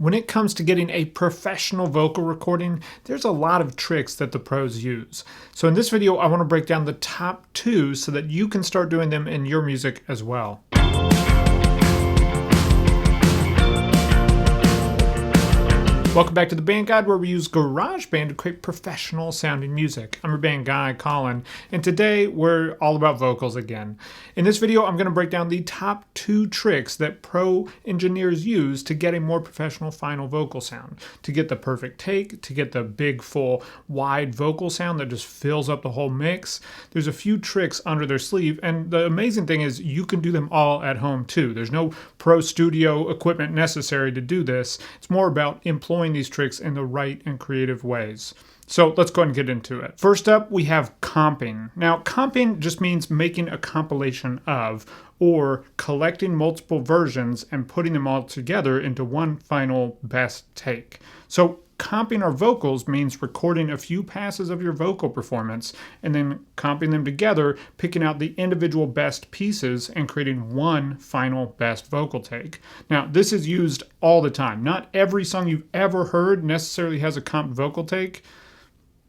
When it comes to getting a professional vocal recording, there's a lot of tricks that the pros use. So in this video, I want to break down the top 2 so that you can start doing them in your music as well. Welcome back to the Band Guide, where we use GarageBand to create professional sounding music. I'm your band guy, Colin, and today we're all about vocals again. In this video, I'm going to break down the top 2 tricks that pro engineers use to get a more professional final vocal sound, to get the perfect take, to get the big, full, wide vocal sound that just fills up the whole mix. There's a few tricks under their sleeve, and the amazing thing is you can do them all at home too. There's no pro studio equipment necessary to do this. It's more about employing these tricks in the right and creative ways. So let's go ahead and get into it. First up, we have comping. Now, comping just means making a compilation of, or collecting multiple versions and putting them all together into one final best take. So comping our vocals means recording a few passes of your vocal performance and then comping them together, picking out the individual best pieces and creating one final best vocal take. Now, this is used all the time. Not every song you've ever heard necessarily has a comped vocal take,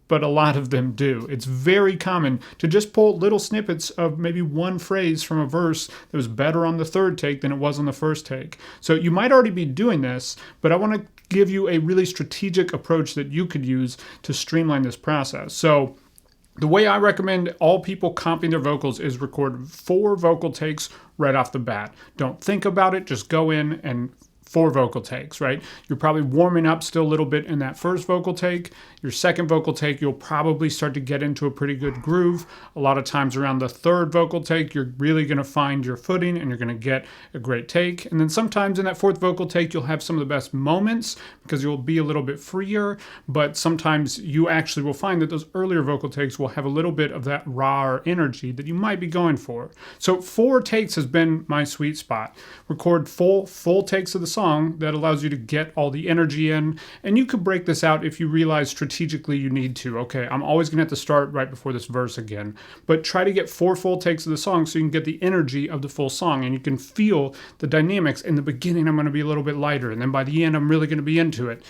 but a lot of them do. It's very common to just pull little snippets of maybe one phrase from a verse that was better on the third take than it was on the first take. So you might already be doing this, but I want to give you a really strategic approach that you could use to streamline this process. So the way I recommend all people comping their vocals is record 4 vocal takes right off the bat. Don't think about it, just go in and 4 vocal takes, right? You're probably warming up still a little bit in that first vocal take. Your second vocal take, you'll probably start to get into a pretty good groove. A lot of times around the third vocal take, you're really going to find your footing and you're going to get a great take. And then sometimes in that fourth vocal take, you'll have some of the best moments because you'll be a little bit freer. But sometimes you actually will find that those earlier vocal takes will have a little bit of that raw energy that you might be going for. So 4 takes has been my sweet spot. Record full takes of the song. That allows you to get all the energy in, and you could break this out if you realize strategically you need to. Okay, I'm always gonna have to start right before this verse again, but try to get 4 full takes of the song so you can get the energy of the full song and you can feel the dynamics. In the beginning, I'm gonna be a little bit lighter, and then by the end, I'm really gonna be into it.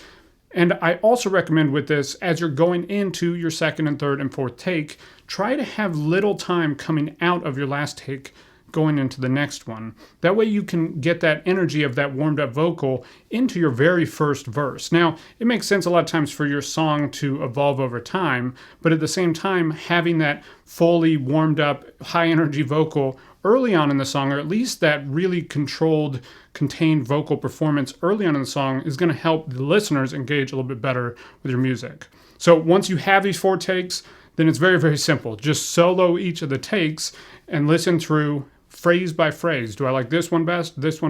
And I also recommend with this, as you're going into your second and third and fourth take, try to have little time coming out of your last take going into the next one. That way you can get that energy of that warmed up vocal into your very first verse. Now, it makes sense a lot of times for your song to evolve over time, but at the same time, having that fully warmed up, high energy vocal early on in the song, or at least that really controlled, contained vocal performance early on in the song, is gonna help the listeners engage a little bit better with your music. So once you have these 4 takes, then it's very, very simple. Just solo each of the takes and listen through phrase by phrase. Do I like this one best, or this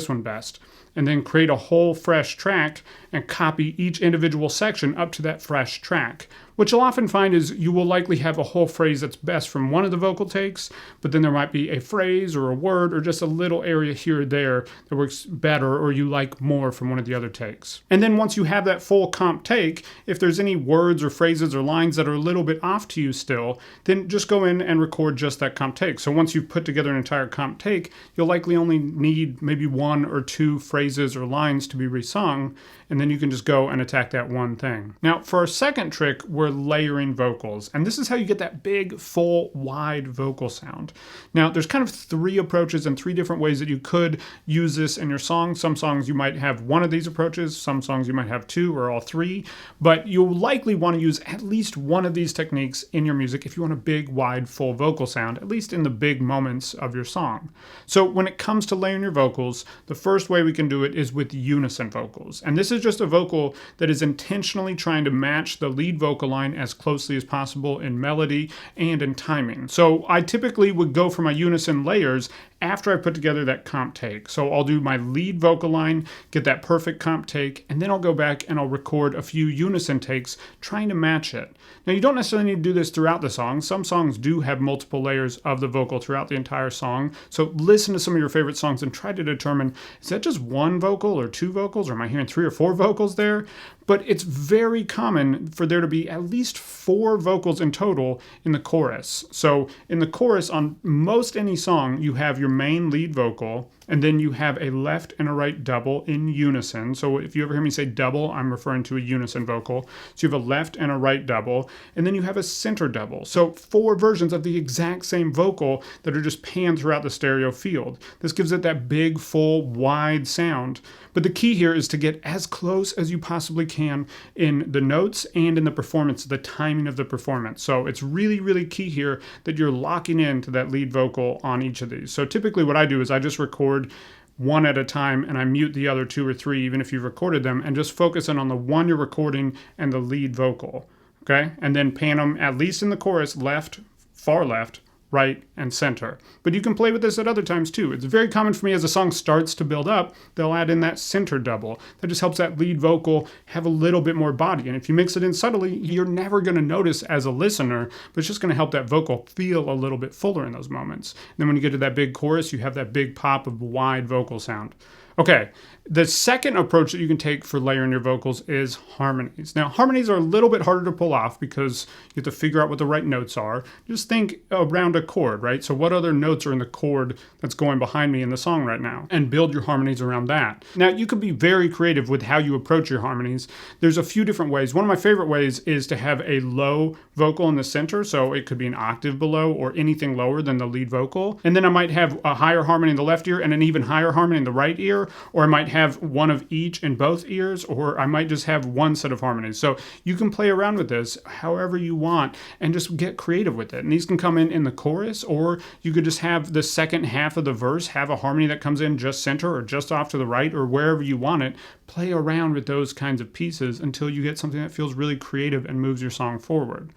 one best? And then create a whole fresh track and copy each individual section up to that fresh track. What you'll often find is you will likely have a whole phrase that's best from one of the vocal takes, but then there might be a phrase or a word or just a little area here or there that works better or you like more from one of the other takes. And then once you have that full comp take, if there's any words or phrases or lines that are a little bit off to you still, then just go in and record just that comp take. So once you've put together an entire comp take, you'll likely only need maybe 1 or 2 phrases or lines to be resung, and then you can just go and attack that one thing. Now, for our second trick, we're layering vocals, and this is how you get that big, full, wide vocal sound. Now, there's kind of 3 approaches and 3 different ways that you could use this in your song. Some songs you might have 1 of these approaches, some songs you might have 2 or all 3, but you'll likely want to use at least 1 of these techniques in your music if you want a big, wide, full vocal sound, at least in the big moments of your song. So when it comes to layering your vocals, the first way we can do it is with unison vocals, and this is just a vocal that is intentionally trying to match the lead vocal line as closely as possible in melody and in timing. So I typically would go for my unison layers after I put together that comp take. So I'll do my lead vocal line, get that perfect comp take, and then I'll go back and I'll record a few unison takes trying to match it. Now, you don't necessarily need to do this throughout the song. Some songs do have multiple layers of the vocal throughout the entire song. So listen to some of your favorite songs and try to determine, is that just 1 vocal or 2 vocals, or am I hearing 3 or 4 vocals there? But it's very common for there to be at least 4 vocals in total in the chorus. So in the chorus on most any song, you have your main lead vocal, and then you have a left and a right double in unison. So if you ever hear me say double, I'm referring to a unison vocal. So you have a left and a right double, and then you have a center double. So 4 versions of the exact same vocal that are just panned throughout the stereo field. This gives it that big, full, wide sound. But the key here is to get as close as you possibly can in the notes and in the performance, the timing of the performance. So it's really, really key here that you're locking into that lead vocal on each of these. So typically what I do is I just record one at a time and I mute the other 2 or 3, even if you've recorded them, and just focus in on the one you're recording and the lead vocal. Okay? And then pan them, at least in the chorus, left, far left, right, and center. But you can play with this at other times too. It's very common for me as the song starts to build up, they'll add in that center double. That just helps that lead vocal have a little bit more body. And if you mix it in subtly, you're never going to notice as a listener, but it's just going to help that vocal feel a little bit fuller in those moments. And then when you get to that big chorus, you have that big pop of wide vocal sound. Okay, the second approach that you can take for layering your vocals is harmonies. Now, harmonies are a little bit harder to pull off because you have to figure out what the right notes are. Just think around a chord, right? So what other notes are in the chord that's going behind me in the song right now? And build your harmonies around that. Now, you can be very creative with how you approach your harmonies. There's a few different ways. One of my favorite ways is to have a low vocal in the center. So it could be an octave below or anything lower than the lead vocal. And then I might have a higher harmony in the left ear and an even higher harmony in the right ear, or I might have one of each in both ears, or I might just have one set of harmonies. So you can play around with this however you want and just get creative with it. And these can come in the chorus, or you could just have the second half of the verse have a harmony that comes in just center or just off to the right or wherever you want it. Play around with those kinds of pieces until you get something that feels really creative and moves your song forward.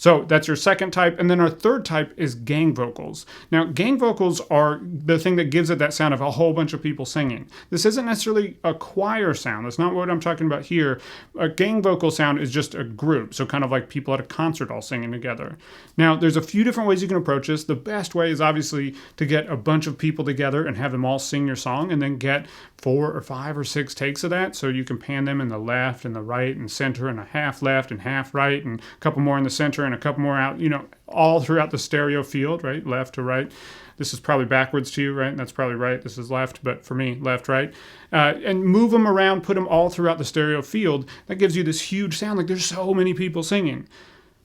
So that's your second type. And then our third type is gang vocals. Now, gang vocals are the thing that gives it that sound of a whole bunch of people singing. This isn't necessarily a choir sound. That's not what I'm talking about here. A gang vocal sound is just a group. So kind of like people at a concert all singing together. Now, there's a few different ways you can approach this. The best way is obviously to get a bunch of people together and have them all sing your song, and then get 4 or 5 or 6 takes of that. So you can pan them in the left and the right and center and a half left and half right and a couple more in the center and a couple more out, all throughout the stereo field, right? Left to right. This is probably backwards to you, right? And that's probably right. This is left, but for me, left, right. And move them around, put them all throughout the stereo field. That gives you this huge sound, like there's so many people singing.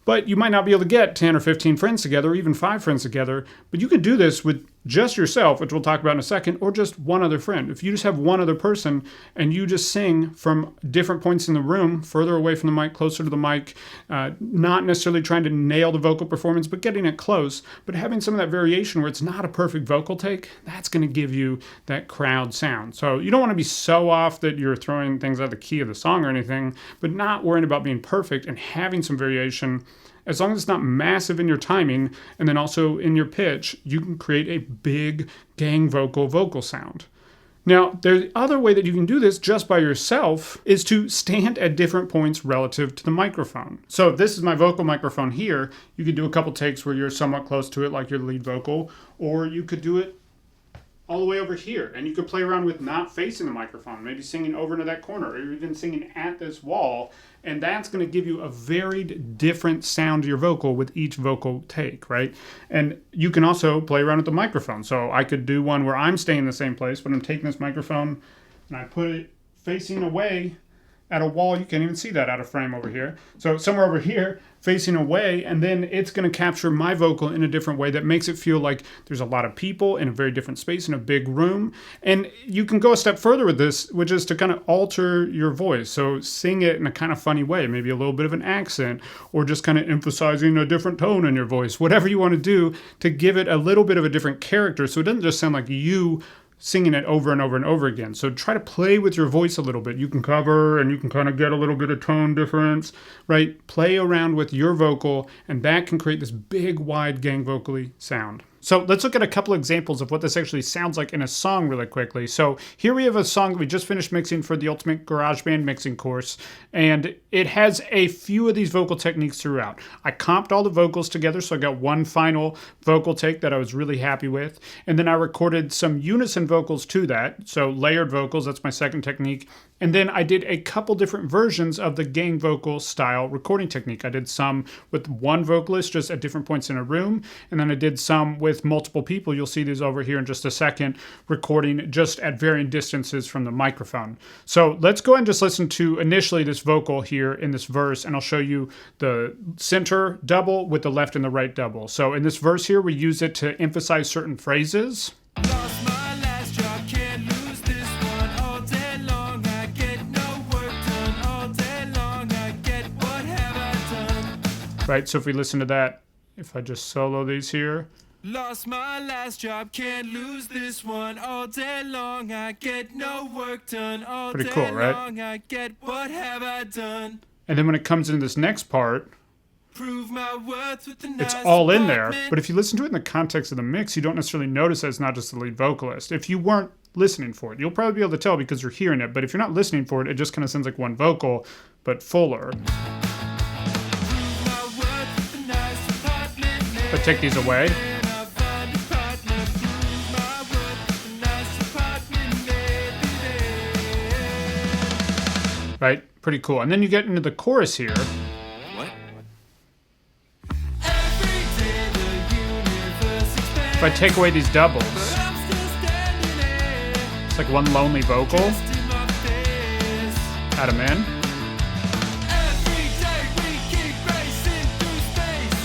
But you might not be able to get 10 or 15 friends together, or even 5 friends together. But you can do this with just yourself, which we'll talk about in a second, or just one other friend. If you just have one other person and you just sing from different points in the room, further away from the mic, closer to the mic, not necessarily trying to nail the vocal performance, but getting it close, but having some of that variation where it's not a perfect vocal take, that's going to give you that crowd sound. So you don't want to be so off that you're throwing things out of the key of the song or anything, but not worrying about being perfect and having some variation. As long as it's not massive in your timing and then also in your pitch, you can create a big gang vocal sound. Now, the other way that you can do this just by yourself is to stand at different points relative to the microphone. So if this is my vocal microphone here, you could do a couple takes where you're somewhat close to it, like your lead vocal, or you could do it all the way over here, and you could play around with not facing the microphone, maybe singing over into that corner, or even singing at this wall, and that's going to give you a very different sound to your vocal with each vocal take, right? And you can also play around with the microphone. So I could do one where I'm staying in the same place, but I'm taking this microphone and I put it facing away at a wall. You can't even see that out of frame over here. So somewhere over here, facing away, and then it's going to capture my vocal in a different way that makes it feel like there's a lot of people in a very different space in a big room. And you can go a step further with this, which is to kind of alter your voice. So sing it in a kind of funny way, maybe a little bit of an accent, or just kind of emphasizing a different tone in your voice, whatever you want to do to give it a little bit of a different character, so it doesn't just sound like you singing it over and over and over again. So try to play with your voice a little bit. You can cover and you can kind of get a little bit of tone difference, right? Play around with your vocal, and that can create this big, wide gang vocally sound. So let's look at a couple examples of what this actually sounds like in a song really quickly. So here we have a song that we just finished mixing for the Ultimate GarageBand mixing course, and it has a few of these vocal techniques throughout. I comped all the vocals together, so I got one final vocal take that I was really happy with, and then I recorded some unison vocals to that, so layered vocals, that's my second technique, And then I did a couple different versions of the gang vocal style recording technique. I did some with one vocalist just at different points in a room, and then I did some with multiple people. You'll see these over here in just a second, recording just at varying distances from the microphone. So let's go ahead and just listen to initially this vocal here in this verse, and I'll show you the center double with the left and the right double. So in this verse here, we use it to emphasize certain phrases. Lost my last job, can't lose this one all day long. I get no work done all day long. I get what have I done? Right, so if we listen to that, if I just solo these here. Lost my last job, can't lose this one all day long. I get no work done all Pretty day cool, right? long. I get what have I done? And then when it comes into this next part, Prove my worth with the it's nice all in there. apartment. But if you listen to it in the context of the mix, you don't necessarily notice that it's not just the lead vocalist. If you weren't listening for it, you'll probably be able to tell because you're hearing it. But if you're not listening for it, it just kind of sounds like one vocal, but fuller. Prove my worth with the nice apartment. But take these away. And I find a partner. Prove my worth with the nice apartment, baby. Right? Pretty cool. And then you get into the chorus here. What? Every day the universe expands, If I take away these doubles, but I'm still standing there, it's like one lonely vocal. just in my face. Add them in. Every day we keep racing through space,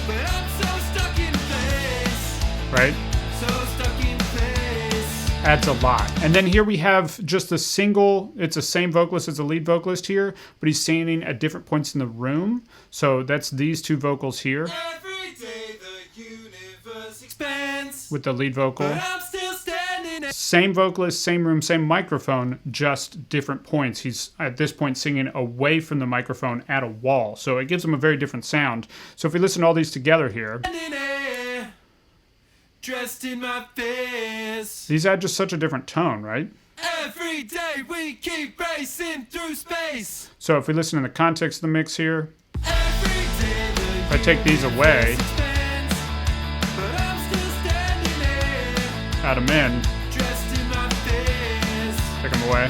but I'm so stuck in place, Right? so stuck in place. Adds a lot. And then here we have just a single, it's the same vocalist as the lead vocalist here, but he's singing at different points in the room. So that's these two vocals here Every day the universe expands, with the lead vocal. but I'm still standing there. Same vocalist, same room, same microphone, just different points. He's at this point singing away from the microphone at a wall. So it gives him a very different sound. So if we listen to all these together here, Standing there, dressed in my face. these add just such a different tone, right? Every day we keep racing through space. So if we listen in the context of the mix here, Every day the if I take these away, expands, but I'm still standing there, add them in, dressed in my face. take them away.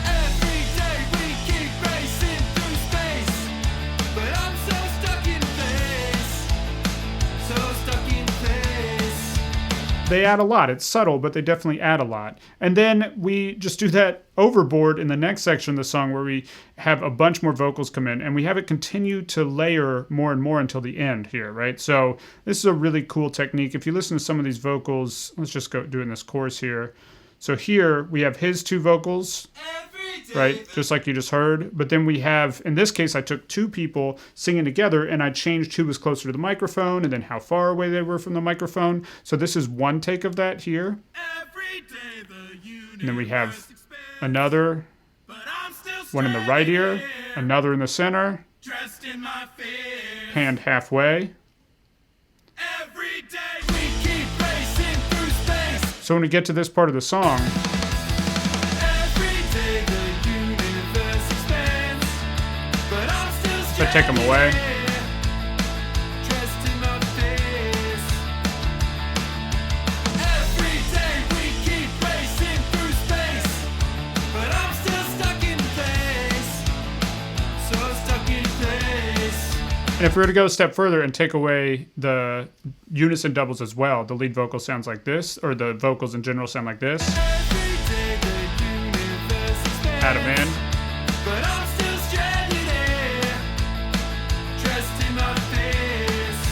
Every day we keep racing through space, but I'm so stuck in place, so stuck in place. They add a lot. It's subtle, but they definitely add a lot. And then we just do that overboard in the next section of the song where we have a bunch more vocals come in and we have it continue to layer more and more until the end here, right? So this is a really cool technique. If you listen to some of these vocals, let's just go do in this chorus here. So here we have his two vocals, Every day right? Just like you just heard. But then we have, in this case, I took two people singing together and I changed who was closer to the microphone and then how far away they were from the microphone. So this is one take of that here. every day the universe And then we have expands, another but I'm still one in the right ear, standing there, another in the center, dressed in my face. hand halfway. Every day we keep racing through space. So when we get to this part of the song, Every day the universe expands, but I'm still if I take them away, dressed in my face. Every day we keep racing through space, but I'm still stuck in place, so stuck in place. and if we were to go a step further and take away the unison doubles as well, the lead vocal sounds like this, or the vocals in general sound like this. Every day the universe expands, Add them in. but I'm still stranded here, dressed in my face.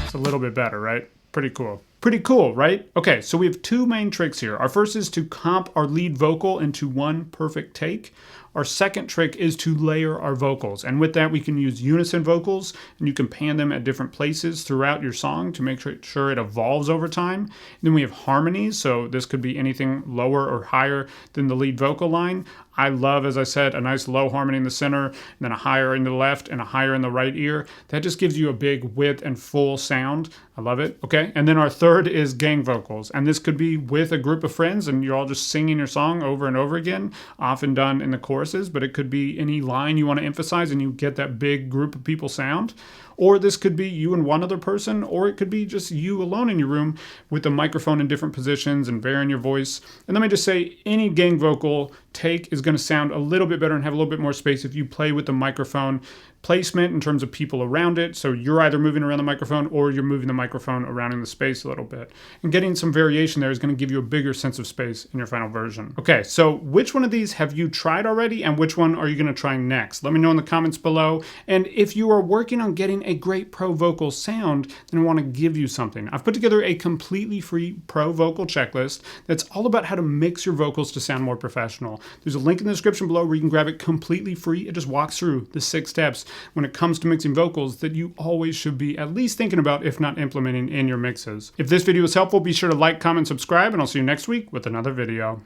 It's a little bit better, right? Pretty cool. Pretty cool, right? Okay, so we have two main tricks here. Our first is to comp our lead vocal into one perfect take. Our second trick is to layer our vocals. And with that, we can use unison vocals and you can pan them at different places throughout your song to make sure it evolves over time. And then we have harmonies. So this could be anything lower or higher than the lead vocal line. I love, as I said, a nice low harmony in the center, and then a higher in the left and a higher in the right ear. That just gives you a big width and full sound. I love it. Okay. And then our third is gang vocals. And this could be with a group of friends and you're all just singing your song over and over again, often done in the choruses, but it could be any line you want to emphasize and you get that big group of people sound. Or this could be you and one other person, or it could be just you alone in your room with the microphone in different positions and varying your voice. And let me just say, any gang vocal take is going to sound a little bit better and have a little bit more space if you play with the microphone placement in terms of people around it. So you're either moving around the microphone or you're moving the microphone around in the space a little bit. And getting some variation there is going to give you a bigger sense of space in your final version. Okay, so which one of these have you tried already and which one are you going to try next? Let me know in the comments below. And if you are working on getting a great pro vocal sound, then I want to give you something. I've put together a completely free pro vocal checklist that's all about how to mix your vocals to sound more professional. There's a link in the description below where you can grab it completely free. It just walks through the 6 steps when it comes to mixing vocals that you always should be at least thinking about, if not implementing in your mixes. If this video was helpful, be sure to like, comment, subscribe, and I'll see you next week with another video.